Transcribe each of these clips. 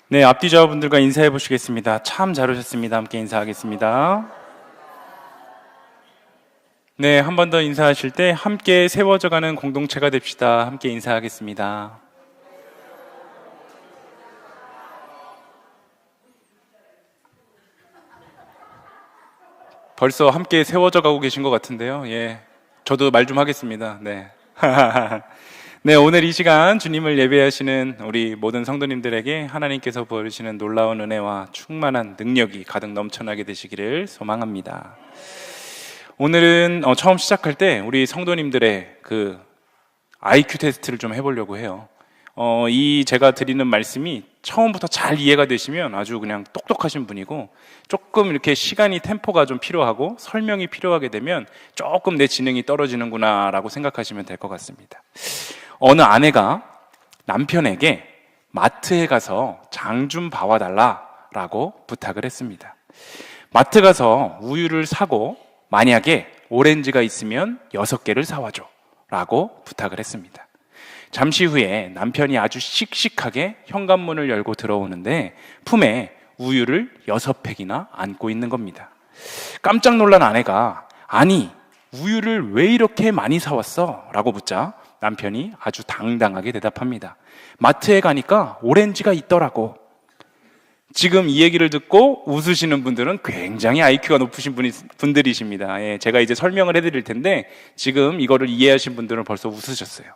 네, 앞뒤좌우분들과 인사해 보시겠습니다. 참 잘 오셨습니다. 함께 인사하겠습니다. 네, 한 번 더 인사하실 때 함께 세워져가는 공동체가 됩시다. 함께 인사하겠습니다. 벌써 함께 세워져 가고 계신 것 같은데요. 예, 저도 말 좀 하겠습니다. 네. 네, 오늘 이 시간 주님을 예배하시는 우리 모든 성도님들에게 하나님께서 부어주시는 놀라운 은혜와 충만한 능력이 가득 넘쳐나게 되시기를 소망합니다. 오늘은 처음 시작할 때 우리 성도님들의 그 IQ 테스트를 좀 해보려고 해요. 이 제가 드리는 말씀이 처음부터 잘 이해가 되시면 아주 그냥 똑똑하신 분이고, 조금 이렇게 시간이 템포가 좀 필요하고 설명이 필요하게 되면 조금 내 지능이 떨어지는구나 라고 생각하시면 될 것 같습니다. 어느 아내가 남편에게 마트에 가서 장 좀 봐와달라 라고 부탁을 했습니다. 마트 가서 우유를 사고 만약에 오렌지가 있으면 6개를 사와줘 라고 부탁을 했습니다. 잠시 후에 남편이 아주 씩씩하게 현관문을 열고 들어오는데 품에 우유를 6팩이나 안고 있는 겁니다. 깜짝 놀란 아내가 아니 우유를 왜 이렇게 많이 사왔어? 라고 묻자 남편이 아주 당당하게 대답합니다. 마트에 가니까 오렌지가 있더라고. 지금 이 얘기를 듣고 웃으시는 분들은 굉장히 IQ가 높으신 분들이십니다. 예, 제가 이제 설명을 해드릴 텐데 지금 이거를 이해하신 분들은 벌써 웃으셨어요.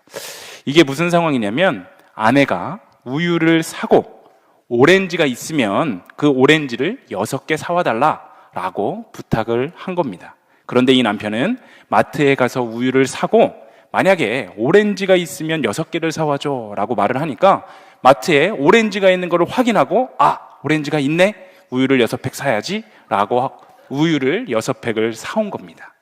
이게 무슨 상황이냐면 아내가 우유를 사고 오렌지가 있으면 그 오렌지를 6개 사와달라 라고 부탁을 한 겁니다. 그런데 이 남편은 마트에 가서 우유를 사고 만약에 오렌지가 있으면 6개를 사와줘 라고 말을 하니까 마트에 오렌지가 있는 것을 확인하고 오렌지가 있네? 우유를 6팩 사야지 라고 우유를 6팩을 사온 겁니다.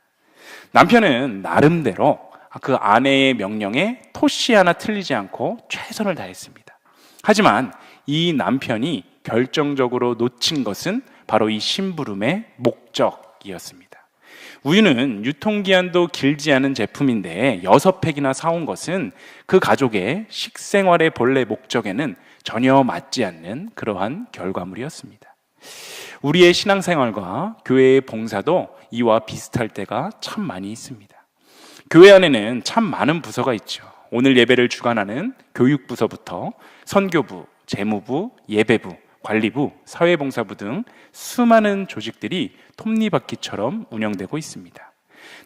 남편은 나름대로 그 아내의 명령에 토시 하나 틀리지 않고 최선을 다했습니다. 하지만 이 남편이 결정적으로 놓친 것은 바로 이 심부름의 목적이었습니다. 우유는 유통기한도 길지 않은 제품인데 6팩이나 사온 것은 그 가족의 식생활의 본래 목적에는 전혀 맞지 않는 그러한 결과물이었습니다. 우리의 신앙생활과 교회의 봉사도 이와 비슷할 때가 참 많이 있습니다. 교회 안에는 참 많은 부서가 있죠. 오늘 예배를 주관하는 교육부서부터 선교부, 재무부, 예배부, 관리부, 사회봉사부 등 수많은 조직들이 톱니바퀴처럼 운영되고 있습니다.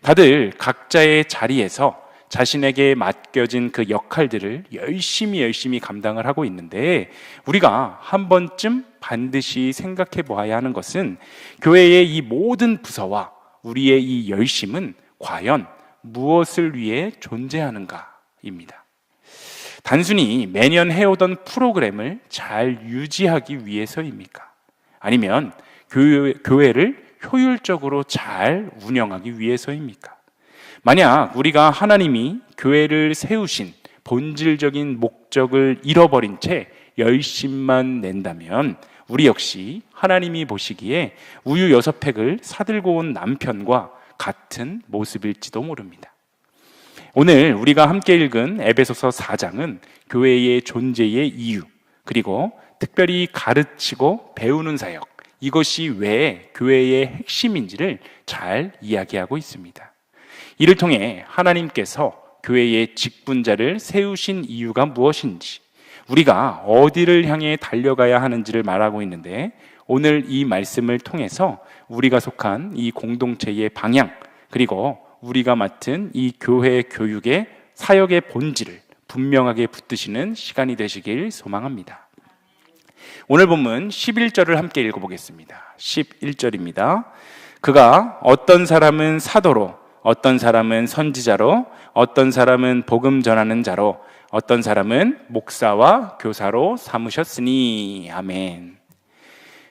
다들 각자의 자리에서 자신에게 맡겨진 그 역할들을 열심히 감당을 하고 있는데 우리가 한 번쯤 반드시 생각해 보아야 하는 것은 교회의 이 모든 부서와 우리의 이 열심은 과연 무엇을 위해 존재하는가입니다. 단순히 매년 해오던 프로그램을 잘 유지하기 위해서입니까? 아니면 교회를 효율적으로 잘 운영하기 위해서입니까? 만약 우리가 하나님이 교회를 세우신 본질적인 목적을 잃어버린 채 열심만 낸다면 우리 역시 하나님이 보시기에 우유 6팩을 사들고 온 남편과 같은 모습일지도 모릅니다. 오늘 우리가 함께 읽은 에베소서 4장은 교회의 존재의 이유, 그리고 특별히 가르치고 배우는 사역, 이것이 왜 교회의 핵심인지를 잘 이야기하고 있습니다. 이를 통해 하나님께서 교회의 직분자를 세우신 이유가 무엇인지, 우리가 어디를 향해 달려가야 하는지를 말하고 있는데 오늘 이 말씀을 통해서 우리가 속한 이 공동체의 방향, 그리고 우리가 맡은 이 교회 교육의 사역의 본질을 분명하게 붙드시는 시간이 되시길 소망합니다. 오늘 본문 11절을 함께 읽어보겠습니다. 11절입니다. 그가 어떤 사람은 사도로, 어떤 사람은 선지자로, 어떤 사람은 복음 전하는 자로, 어떤 사람은 목사와 교사로 삼으셨으니. 아멘.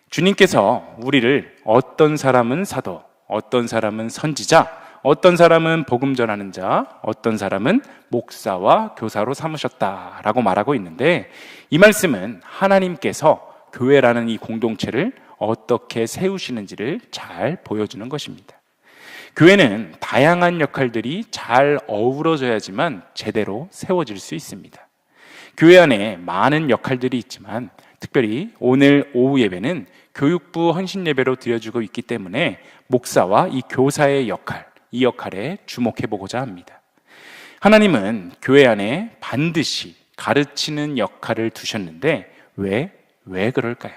주님께서 우리를 어떤 사람은 사도, 어떤 사람은 선지자, 어떤 사람은 복음 전하는 자, 어떤 사람은 목사와 교사로 삼으셨다라고 말하고 있는데 이 말씀은 하나님께서 교회라는 이 공동체를 어떻게 세우시는지를 잘 보여주는 것입니다. 교회는 다양한 역할들이 잘 어우러져야지만 제대로 세워질 수 있습니다. 교회 안에 많은 역할들이 있지만 특별히 오늘 오후 예배는 교육부 헌신 예배로 드려지고 있기 때문에 목사와 이 교사의 역할, 이 역할에 주목해 보고자 합니다. 하나님은 교회 안에 반드시 가르치는 역할을 두셨는데 왜 그럴까요?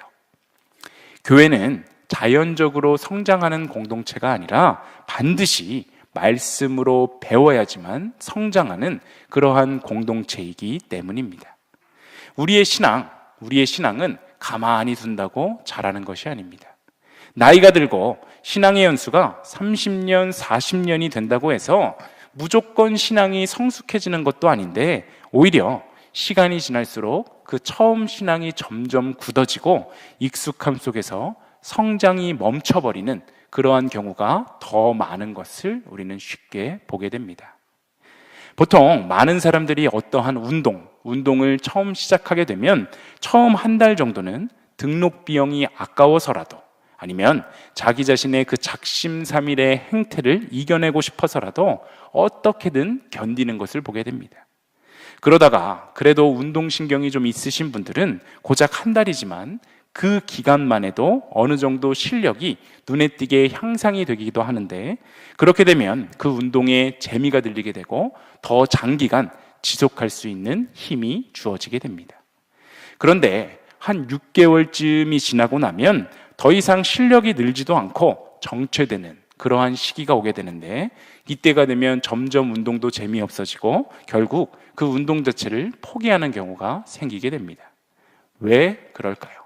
교회는 자연적으로 성장하는 공동체가 아니라 반드시 말씀으로 배워야지만 성장하는 그러한 공동체이기 때문입니다. 우리의 신앙은 가만히 둔다고 자라는 것이 아닙니다. 나이가 들고 신앙의 연수가 30년, 40년이 된다고 해서 무조건 신앙이 성숙해지는 것도 아닌데 오히려 시간이 지날수록 그 처음 신앙이 점점 굳어지고 익숙함 속에서 성장이 멈춰버리는 그러한 경우가 더 많은 것을 우리는 쉽게 보게 됩니다. 보통 많은 사람들이 어떠한 운동을 처음 시작하게 되면 처음 한 달 정도는 등록 비용이 아까워서라도 아니면 자기 자신의 그 작심삼일의 행태를 이겨내고 싶어서라도 어떻게든 견디는 것을 보게 됩니다. 그러다가 그래도 운동신경이 좀 있으신 분들은 고작 한 달이지만 그 기간만 해도 어느 정도 실력이 눈에 띄게 향상이 되기도 하는데 그렇게 되면 그 운동에 재미가 들리게 되고 더 장기간 지속할 수 있는 힘이 주어지게 됩니다. 그런데 한 6개월쯤이 지나고 나면 더 이상 실력이 늘지도 않고 정체되는 그러한 시기가 오게 되는데 이때가 되면 점점 운동도 재미없어지고 결국 그 운동 자체를 포기하는 경우가 생기게 됩니다. 왜 그럴까요?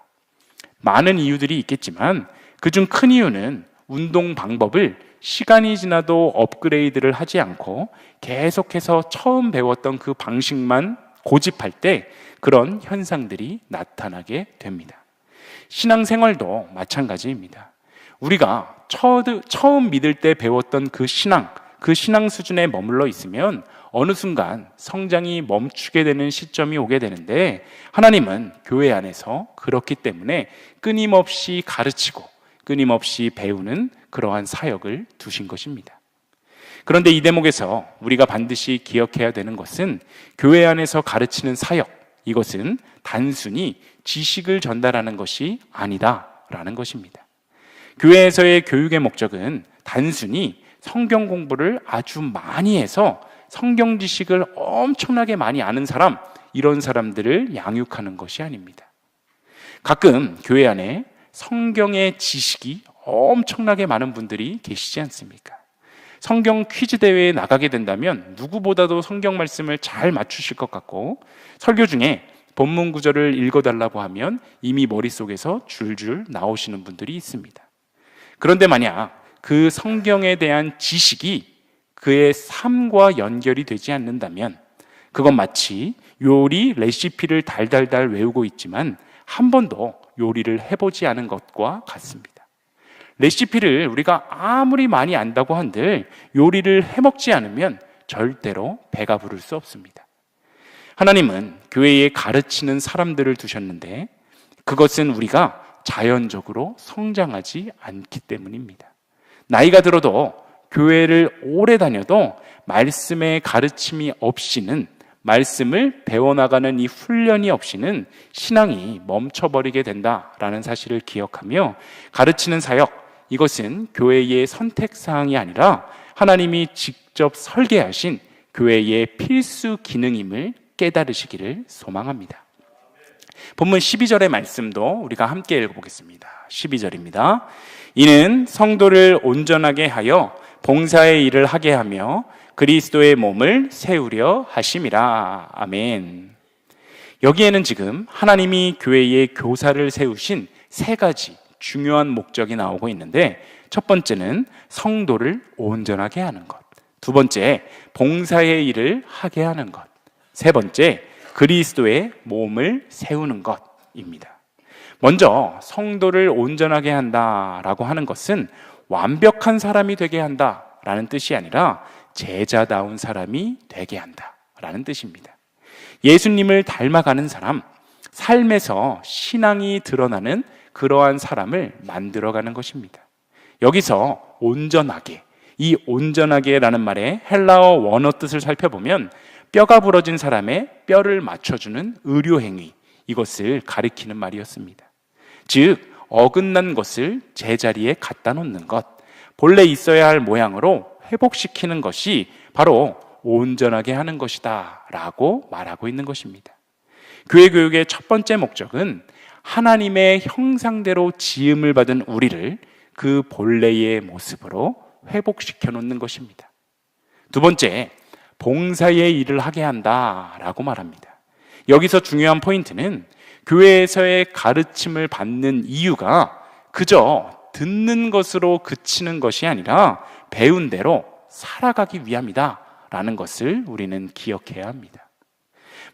많은 이유들이 있겠지만 그중 큰 이유는 운동 방법을 시간이 지나도 업그레이드를 하지 않고 계속해서 처음 배웠던 그 방식만 고집할 때 그런 현상들이 나타나게 됩니다. 신앙생활도 마찬가지입니다. 우리가 처음 믿을 때 배웠던 그 신앙 수준에 머물러 있으면 어느 순간 성장이 멈추게 되는 시점이 오게 되는데 하나님은 교회 안에서 그렇기 때문에 끊임없이 가르치고 끊임없이 배우는 그러한 사역을 두신 것입니다. 그런데 이 대목에서 우리가 반드시 기억해야 되는 것은 교회 안에서 가르치는 사역, 이것은 단순히 지식을 전달하는 것이 아니다라는 것입니다. 교회에서의 교육의 목적은 단순히 성경 공부를 아주 많이 해서 성경 지식을 엄청나게 많이 아는 사람, 이런 사람들을 양육하는 것이 아닙니다. 가끔 교회 안에 성경의 지식이 엄청나게 많은 분들이 계시지 않습니까? 성경 퀴즈 대회에 나가게 된다면 누구보다도 성경 말씀을 잘 맞추실 것 같고 설교 중에 본문 구절을 읽어달라고 하면 이미 머릿속에서 줄줄 나오시는 분들이 있습니다. 그런데 만약 그 성경에 대한 지식이 그의 삶과 연결이 되지 않는다면 그건 마치 요리 레시피를 달달달 외우고 있지만 한 번도 요리를 해보지 않은 것과 같습니다. 레시피를 우리가 아무리 많이 안다고 한들 요리를 해먹지 않으면 절대로 배가 부를 수 없습니다. 하나님은 교회에 가르치는 사람들을 두셨는데 그것은 우리가 자연적으로 성장하지 않기 때문입니다. 나이가 들어도 교회를 오래 다녀도 말씀의 가르침이 없이는 말씀을 배워나가는 이 훈련이 없이는 신앙이 멈춰버리게 된다라는 사실을 기억하며 가르치는 사역, 이것은 교회의 선택사항이 아니라 하나님이 직접 설계하신 교회의 필수 기능임을 깨달으시기를 소망합니다. 본문 12절의 말씀도 우리가 함께 읽어보겠습니다. 12절입니다. 이는 성도를 온전하게 하여 봉사의 일을 하게 하며 그리스도의 몸을 세우려 하심이라. 아멘. 여기에는 지금 하나님이 교회의 교사를 세우신 세 가지 중요한 목적이 나오고 있는데 첫 번째는 성도를 온전하게 하는 것, 두 번째 봉사의 일을 하게 하는 것, 세 번째 그리스도의 몸을 세우는 것입니다. 먼저 성도를 온전하게 한다라고 하는 것은 완벽한 사람이 되게 한다라는 뜻이 아니라 제자다운 사람이 되게 한다라는 뜻입니다. 예수님을 닮아가는 사람, 삶에서 신앙이 드러나는 그러한 사람을 만들어가는 것입니다. 여기서 온전하게, 이 온전하게라는 말의 헬라어 원어 뜻을 살펴보면 뼈가 부러진 사람의 뼈를 맞춰주는 의료행위, 이것을 가리키는 말이었습니다. 즉 어긋난 것을 제자리에 갖다 놓는 것, 본래 있어야 할 모양으로 회복시키는 것이 바로 온전하게 하는 것이다 라고 말하고 있는 것입니다. 교회 교육의 첫 번째 목적은 하나님의 형상대로 지음을 받은 우리를 그 본래의 모습으로 회복시켜 놓는 것입니다. 두 번째, 봉사의 일을 하게 한다라고 말합니다. 여기서 중요한 포인트는 교회에서의 가르침을 받는 이유가 그저 듣는 것으로 그치는 것이 아니라 배운 대로 살아가기 위함이다 라는 것을 우리는 기억해야 합니다.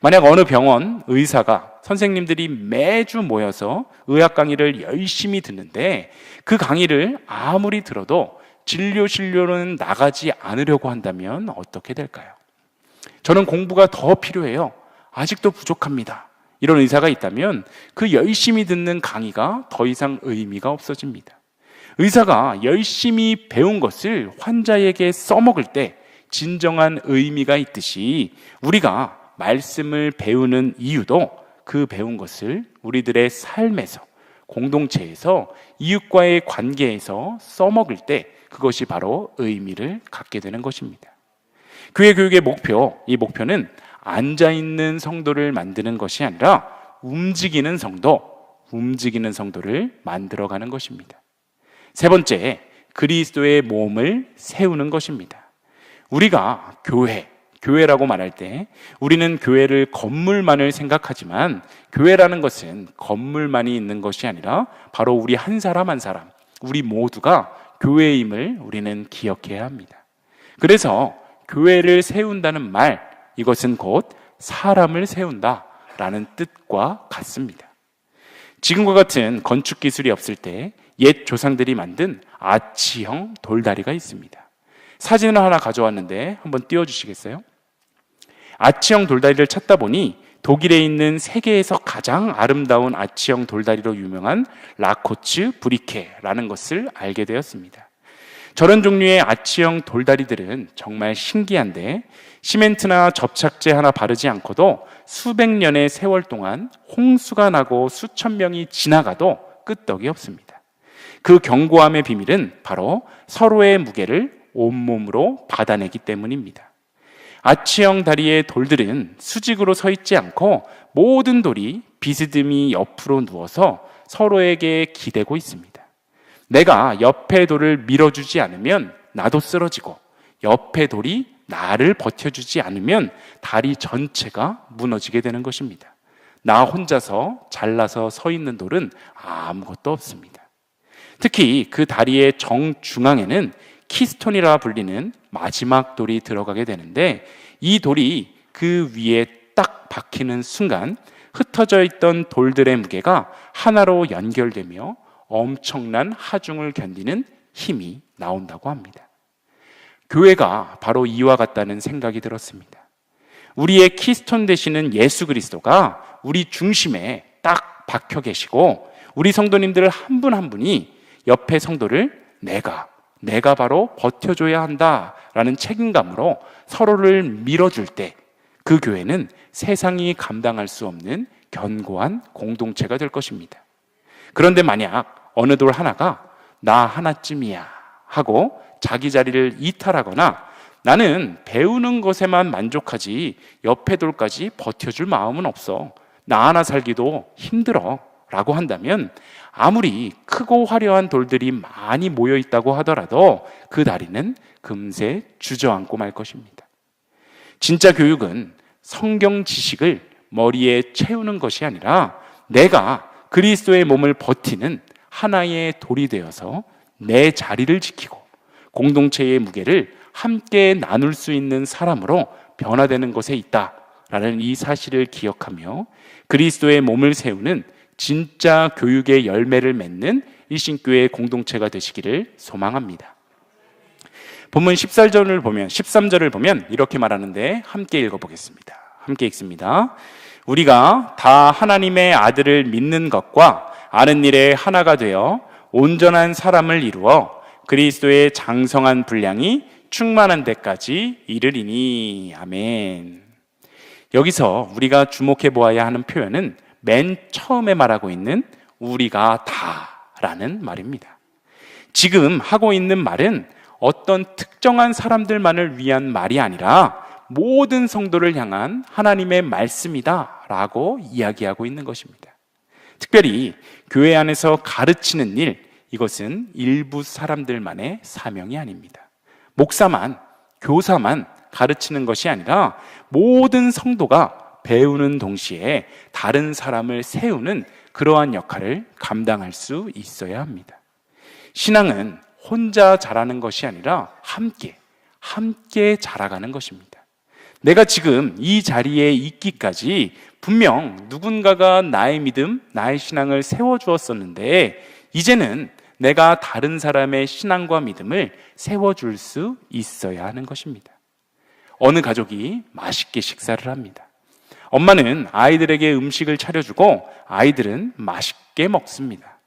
만약 어느 병원 의사가 선생님들이 매주 모여서 의학 강의를 열심히 듣는데 그 강의를 아무리 들어도 진료실로는 나가지 않으려고 한다면 어떻게 될까요? 저는 공부가 더 필요해요. 아직도 부족합니다. 이런 의사가 있다면 그 열심히 듣는 강의가 더 이상 의미가 없어집니다. 의사가 열심히 배운 것을 환자에게 써먹을 때 진정한 의미가 있듯이 우리가 말씀을 배우는 이유도 그 배운 것을 우리들의 삶에서, 공동체에서, 이웃과의 관계에서 써먹을 때 그것이 바로 의미를 갖게 되는 것입니다. 교회 교육의 목표, 이 목표는 앉아있는 성도를 만드는 것이 아니라 움직이는 성도를 만들어가는 것입니다. 세 번째, 그리스도의 몸을 세우는 것입니다. 우리가 교회라고 말할 때 우리는 교회를 건물만을 생각하지만 교회라는 것은 건물만이 있는 것이 아니라 바로 우리 한 사람 한 사람, 우리 모두가 교회임을 우리는 기억해야 합니다. 그래서 교회를 세운다는 말, 이것은 곧 사람을 세운다라는 뜻과 같습니다. 지금과 같은 건축 기술이 없을 때 옛 조상들이 만든 아치형 돌다리가 있습니다. 사진을 하나 가져왔는데 한번 띄워주시겠어요? 아치형 돌다리를 찾다 보니 독일에 있는 세계에서 가장 아름다운 아치형 돌다리로 유명한 라코츠 브리케라는 것을 알게 되었습니다. 저런 종류의 아치형 돌다리들은 정말 신기한데 시멘트나 접착제 하나 바르지 않고도 수백 년의 세월 동안 홍수가 나고 수천 명이 지나가도 끄떡이 없습니다. 그 견고함의 비밀은 바로 서로의 무게를 온몸으로 받아내기 때문입니다. 아치형 다리의 돌들은 수직으로 서 있지 않고 모든 돌이 비스듬히 옆으로 누워서 서로에게 기대고 있습니다. 내가 옆의 돌을 밀어주지 않으면 나도 쓰러지고 옆의 돌이 나를 버텨주지 않으면 다리 전체가 무너지게 되는 것입니다. 나 혼자서 잘라서 서 있는 돌은 아무것도 없습니다. 특히 그 다리의 정중앙에는 키스톤이라 불리는 마지막 돌이 들어가게 되는데 이 돌이 그 위에 딱 박히는 순간 흩어져 있던 돌들의 무게가 하나로 연결되며 엄청난 하중을 견디는 힘이 나온다고 합니다. 교회가 바로 이와 같다는 생각이 들었습니다. 우리의 키스톤 되시는 예수 그리스도가 우리 중심에 딱 박혀 계시고 우리 성도님들 한 분 한 분이 옆의 성도를 내가 바로 버텨줘야 한다라는 책임감으로 서로를 밀어줄 때 그 교회는 세상이 감당할 수 없는 견고한 공동체가 될 것입니다. 그런데 만약 어느 돌 하나가 나 하나쯤이야 하고 자기 자리를 이탈하거나 나는 배우는 것에만 만족하지 옆에 돌까지 버텨줄 마음은 없어, 나 하나 살기도 힘들어 라고 한다면 아무리 크고 화려한 돌들이 많이 모여 있다고 하더라도 그 다리는 금세 주저앉고 말 것입니다. 진짜 교육은 성경 지식을 머리에 채우는 것이 아니라 내가 그리스도의 몸을 버티는 하나의 돌이 되어서 내 자리를 지키고 공동체의 무게를 함께 나눌 수 있는 사람으로 변화되는 것에 있다라는 이 사실을 기억하며 그리스도의 몸을 세우는 진짜 교육의 열매를 맺는 일신교회 공동체가 되시기를 소망합니다. 본문 13절을 보면 이렇게 말하는데 함께 읽어보겠습니다. 함께 읽습니다. 우리가 다 하나님의 아들을 믿는 것과 아는 일에 하나가 되어 온전한 사람을 이루어 그리스도의 장성한 분량이 충만한 데까지 이르리니. 아멘. 여기서 우리가 주목해 보아야 하는 표현은 맨 처음에 말하고 있는 우리가 다라는 말입니다. 지금 하고 있는 말은 어떤 특정한 사람들만을 위한 말이 아니라 모든 성도를 향한 하나님의 말씀이다 라고 이야기하고 있는 것입니다. 특별히 교회 안에서 가르치는 일, 이것은 일부 사람들만의 사명이 아닙니다. 목사만, 교사만 가르치는 것이 아니라 모든 성도가 배우는 동시에 다른 사람을 세우는 그러한 역할을 감당할 수 있어야 합니다. 신앙은 혼자 자라는 것이 아니라 함께 자라가는 것입니다. 내가 지금 이 자리에 있기까지 분명 누군가가 나의 믿음, 나의 신앙을 세워주었었는데 이제는 내가 다른 사람의 신앙과 믿음을 세워줄 수 있어야 하는 것입니다. 어느 가족이 맛있게 식사를 합니다. 엄마는 아이들에게 음식을 차려주고 아이들은 맛있게 먹습니다.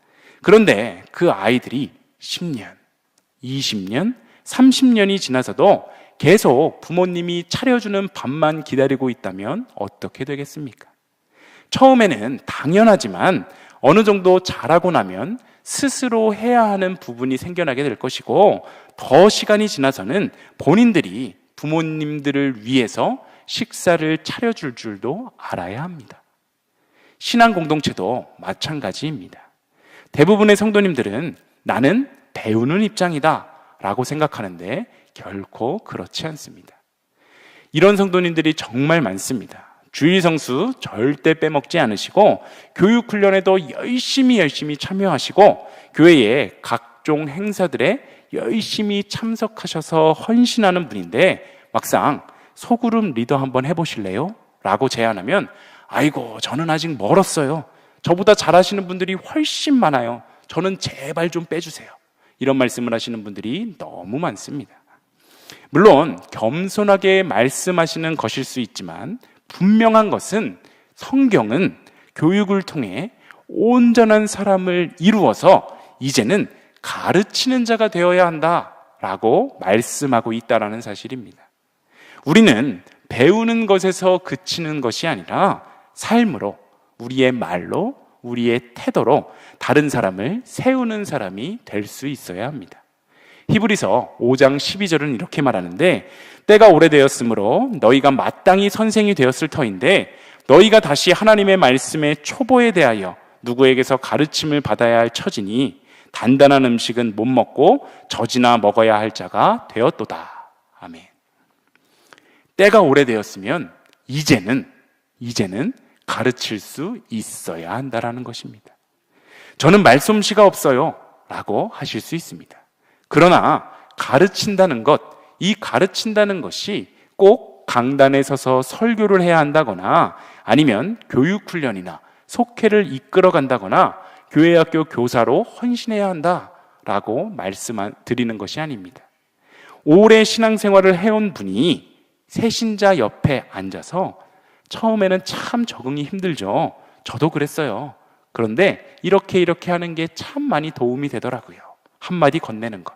그런데 그 아이들이 10년, 20년, 30년이 지나서도 계속 부모님이 차려주는 밥만 기다리고 있다면 어떻게 되겠습니까? 처음에는 당연하지만 어느 정도 자라고 나면 스스로 해야 하는 부분이 생겨나게 될 것이고 더 시간이 지나서는 본인들이 부모님들을 위해서 식사를 차려줄 줄도 알아야 합니다. 신앙 공동체도 마찬가지입니다. 대부분의 성도님들은 나는 배우는 입장이다 라고 생각하는데 결코 그렇지 않습니다. 이런 성도님들이 정말 많습니다. 주일 성수 절대 빼먹지 않으시고 교육훈련에도 열심히 참여하시고 교회의 각종 행사들에 열심히 참석하셔서 헌신하는 분인데 막상 소그룹 리더 한번 해보실래요? 라고 제안하면 아이고 저는 아직 멀었어요. 저보다 잘하시는 분들이 훨씬 많아요. 저는 제발 좀 빼주세요. 이런 말씀을 하시는 분들이 너무 많습니다. 물론 겸손하게 말씀하시는 것일 수 있지만 분명한 것은 성경은 교육을 통해 온전한 사람을 이루어서 이제는 가르치는 자가 되어야 한다라고 말씀하고 있다는 사실입니다. 우리는 배우는 것에서 그치는 것이 아니라 삶으로, 우리의 말로, 우리의 태도로 다른 사람을 세우는 사람이 될 수 있어야 합니다. 히브리서 5장 12절은 이렇게 말하는데 때가 오래되었으므로 너희가 마땅히 선생이 되었을 터인데 너희가 다시 하나님의 말씀의 초보에 대하여 누구에게서 가르침을 받아야 할 처지니 단단한 음식은 못 먹고 젖이나 먹어야 할 자가 되었도다. 아멘. 때가 오래되었으면 이제는 가르칠 수 있어야 한다라는 것입니다. 저는 말솜씨가 없어요 라고 하실 수 있습니다. 그러나 가르친다는 것, 이 가르친다는 것이 꼭 강단에 서서 설교를 해야 한다거나 아니면 교육훈련이나 속회를 이끌어 간다거나 교회학교 교사로 헌신해야 한다라고 드리는 것이 아닙니다. 오래 신앙생활을 해온 분이 새신자 옆에 앉아서 처음에는 참 적응이 힘들죠. 저도 그랬어요. 그런데 이렇게 하는 게 참 많이 도움이 되더라고요. 한마디 건네는 것.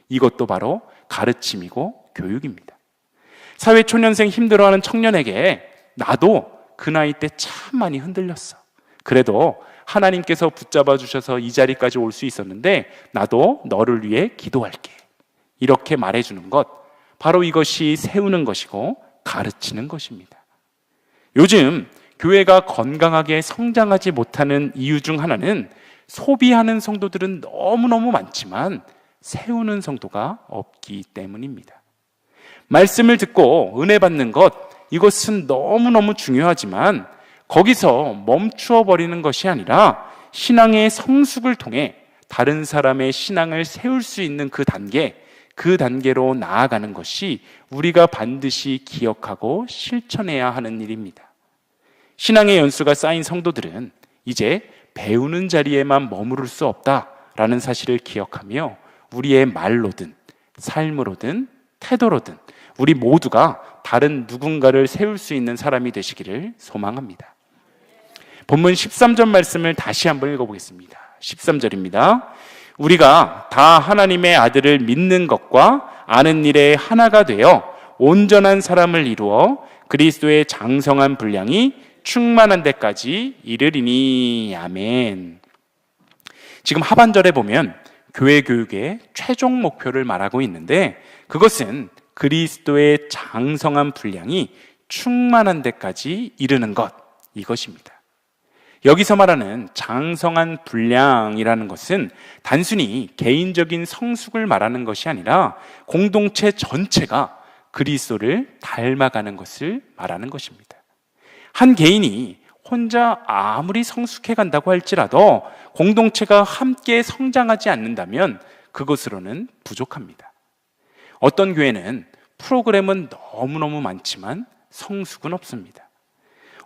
이것도 바로 가르침이고 교육입니다. 사회초년생 힘들어하는 청년에게 나도 그 나이 때 참 많이 흔들렸어. 그래도 하나님께서 붙잡아 주셔서 이 자리까지 올 수 있었는데 나도 너를 위해 기도할게. 이렇게 말해주는 것, 바로 이것이 세우는 것이고 가르치는 것입니다. 요즘 교회가 건강하게 성장하지 못하는 이유 중 하나는 소비하는 성도들은 너무너무 많지만 세우는 성도가 없기 때문입니다. 말씀을 듣고 은혜 받는 것, 이것은 너무너무 중요하지만 거기서 멈추어 버리는 것이 아니라 신앙의 성숙을 통해 다른 사람의 신앙을 세울 수 있는 그 단계로 나아가는 것이 우리가 반드시 기억하고 실천해야 하는 일입니다. 신앙의 연수가 쌓인 성도들은 이제 배우는 자리에만 머무를 수 없다라는 사실을 기억하며 우리의 말로든 삶으로든 태도로든 우리 모두가 다른 누군가를 세울 수 있는 사람이 되시기를 소망합니다. 본문 13절 말씀을 다시 한번 읽어보겠습니다. 13절입니다. 우리가 다 하나님의 아들을 믿는 것과 아는 일에 하나가 되어 온전한 사람을 이루어 그리스도의 장성한 분량이 충만한 데까지 이르리니. 아멘. 지금 하반절에 보면 교회 교육의 최종 목표를 말하고 있는데, 그것은 그리스도의 장성한 분량이 충만한 데까지 이르는 것, 이것입니다. 여기서 말하는 장성한 분량이라는 것은 단순히 개인적인 성숙을 말하는 것이 아니라 공동체 전체가 그리스도를 닮아가는 것을 말하는 것입니다. 한 개인이 혼자 아무리 성숙해 간다고 할지라도 공동체가 함께 성장하지 않는다면 그것으로는 부족합니다. 어떤 교회는 프로그램은 너무너무 많지만 성숙은 없습니다.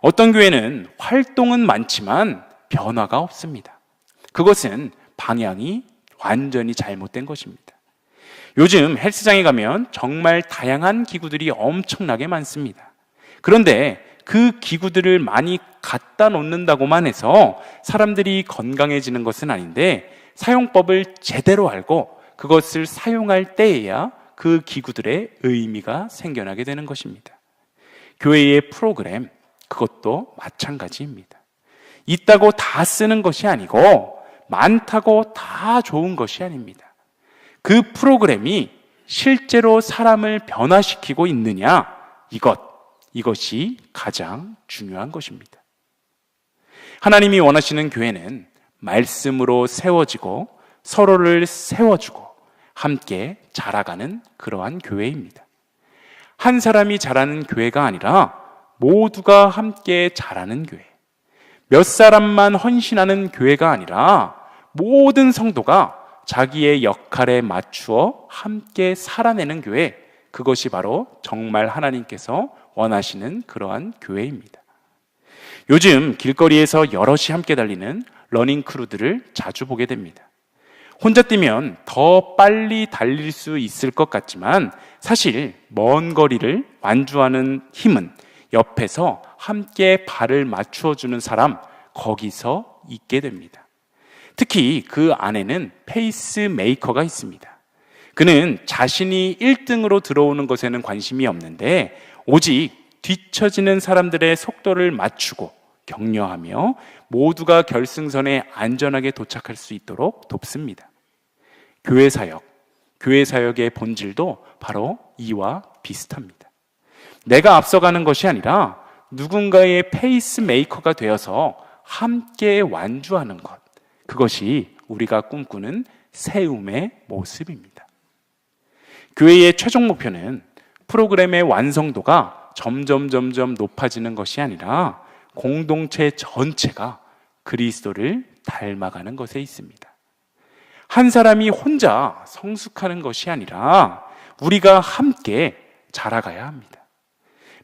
어떤 교회는 활동은 많지만 변화가 없습니다. 그것은 방향이 완전히 잘못된 것입니다. 요즘 헬스장에 가면 정말 다양한 기구들이 엄청나게 많습니다. 그런데 그 기구들을 많이 갖다 놓는다고만 해서 사람들이 건강해지는 것은 아닌데, 사용법을 제대로 알고 그것을 사용할 때에야 그 기구들의 의미가 생겨나게 되는 것입니다. 교회의 프로그램, 그것도 마찬가지입니다. 있다고 다 쓰는 것이 아니고 많다고 다 좋은 것이 아닙니다. 그 프로그램이 실제로 사람을 변화시키고 있느냐, 이것이 가장 중요한 것입니다. 하나님이 원하시는 교회는 말씀으로 세워지고 서로를 세워주고 함께 자라가는 그러한 교회입니다. 한 사람이 자라는 교회가 아니라 모두가 함께 자라는 교회, 몇 사람만 헌신하는 교회가 아니라 모든 성도가 자기의 역할에 맞추어 함께 살아내는 교회, 그것이 바로 정말 하나님께서 원하시는 그러한 교회입니다. 요즘 길거리에서 여럿이 함께 달리는 러닝 크루들을 자주 보게 됩니다. 혼자 뛰면 더 빨리 달릴 수 있을 것 같지만 사실 먼 거리를 완주하는 힘은 옆에서 함께 발을 맞추어 주는 사람, 거기서 있게 됩니다. 특히 그 안에는 페이스메이커가 있습니다. 그는 자신이 1등으로 들어오는 것에는 관심이 없는데 오직 뒤처지는 사람들의 속도를 맞추고 격려하며 모두가 결승선에 안전하게 도착할 수 있도록 돕습니다. 교회 사역의 본질도 바로 이와 비슷합니다. 내가 앞서가는 것이 아니라 누군가의 페이스메이커가 되어서 함께 완주하는 것, 그것이 우리가 꿈꾸는 세움의 모습입니다. 교회의 최종 목표는 프로그램의 완성도가 점점 높아지는 것이 아니라 공동체 전체가 그리스도를 닮아가는 것에 있습니다. 한 사람이 혼자 성숙하는 것이 아니라 우리가 함께 자라가야 합니다.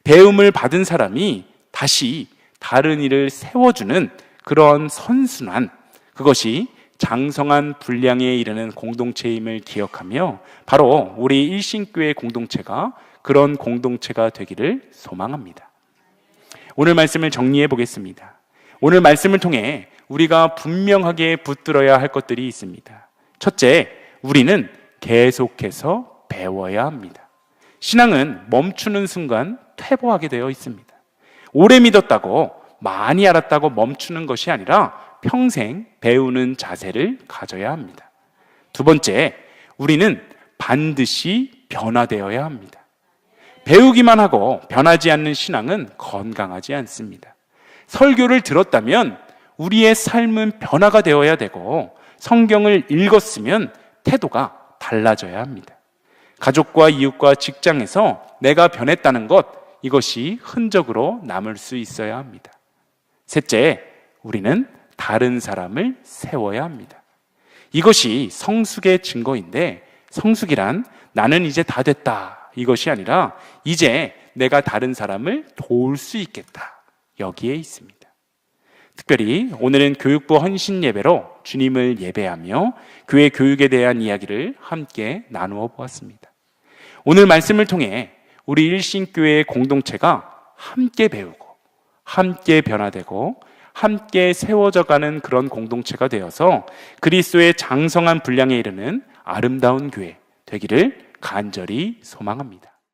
배움을 받은 사람이 다시 다른 이를 세워주는 그런 선순환, 그것이 장성한 분량에 이르는 공동체임을 기억하며 바로 우리 일신교회 공동체가 그런 공동체가 되기를 소망합니다. 오늘 말씀을 정리해 보겠습니다. 오늘 말씀을 통해 우리가 분명하게 붙들어야 할 것들이 있습니다. 첫째, 우리는 계속해서 배워야 합니다. 신앙은 멈추는 순간 퇴보하게 되어 있습니다. 오래 믿었다고, 많이 알았다고 멈추는 것이 아니라 평생 배우는 자세를 가져야 합니다. 두 번째, 우리는 반드시 변화되어야 합니다. 배우기만 하고 변하지 않는 신앙은 건강하지 않습니다. 설교를 들었다면 우리의 삶은 변화가 되어야 되고, 성경을 읽었으면 태도가 달라져야 합니다. 가족과 이웃과 직장에서 내가 변했다는 것, 이것이 흔적으로 남을 수 있어야 합니다. 셋째, 우리는 다른 사람을 세워야 합니다. 이것이 성숙의 증거인데, 성숙이란 나는 이제 다 됐다, 이것이 아니라 이제 내가 다른 사람을 도울 수 있겠다, 여기에 있습니다. 특별히 오늘은 교육부 헌신 예배로 주님을 예배하며 교회 교육에 대한 이야기를 함께 나누어 보았습니다. 오늘 말씀을 통해 우리 일신교회의 공동체가 함께 배우고 함께 변화되고 함께 세워져가는 그런 공동체가 되어서 그리스도의 장성한 분량에 이르는 아름다운 교회 되기를 간절히 소망합니다.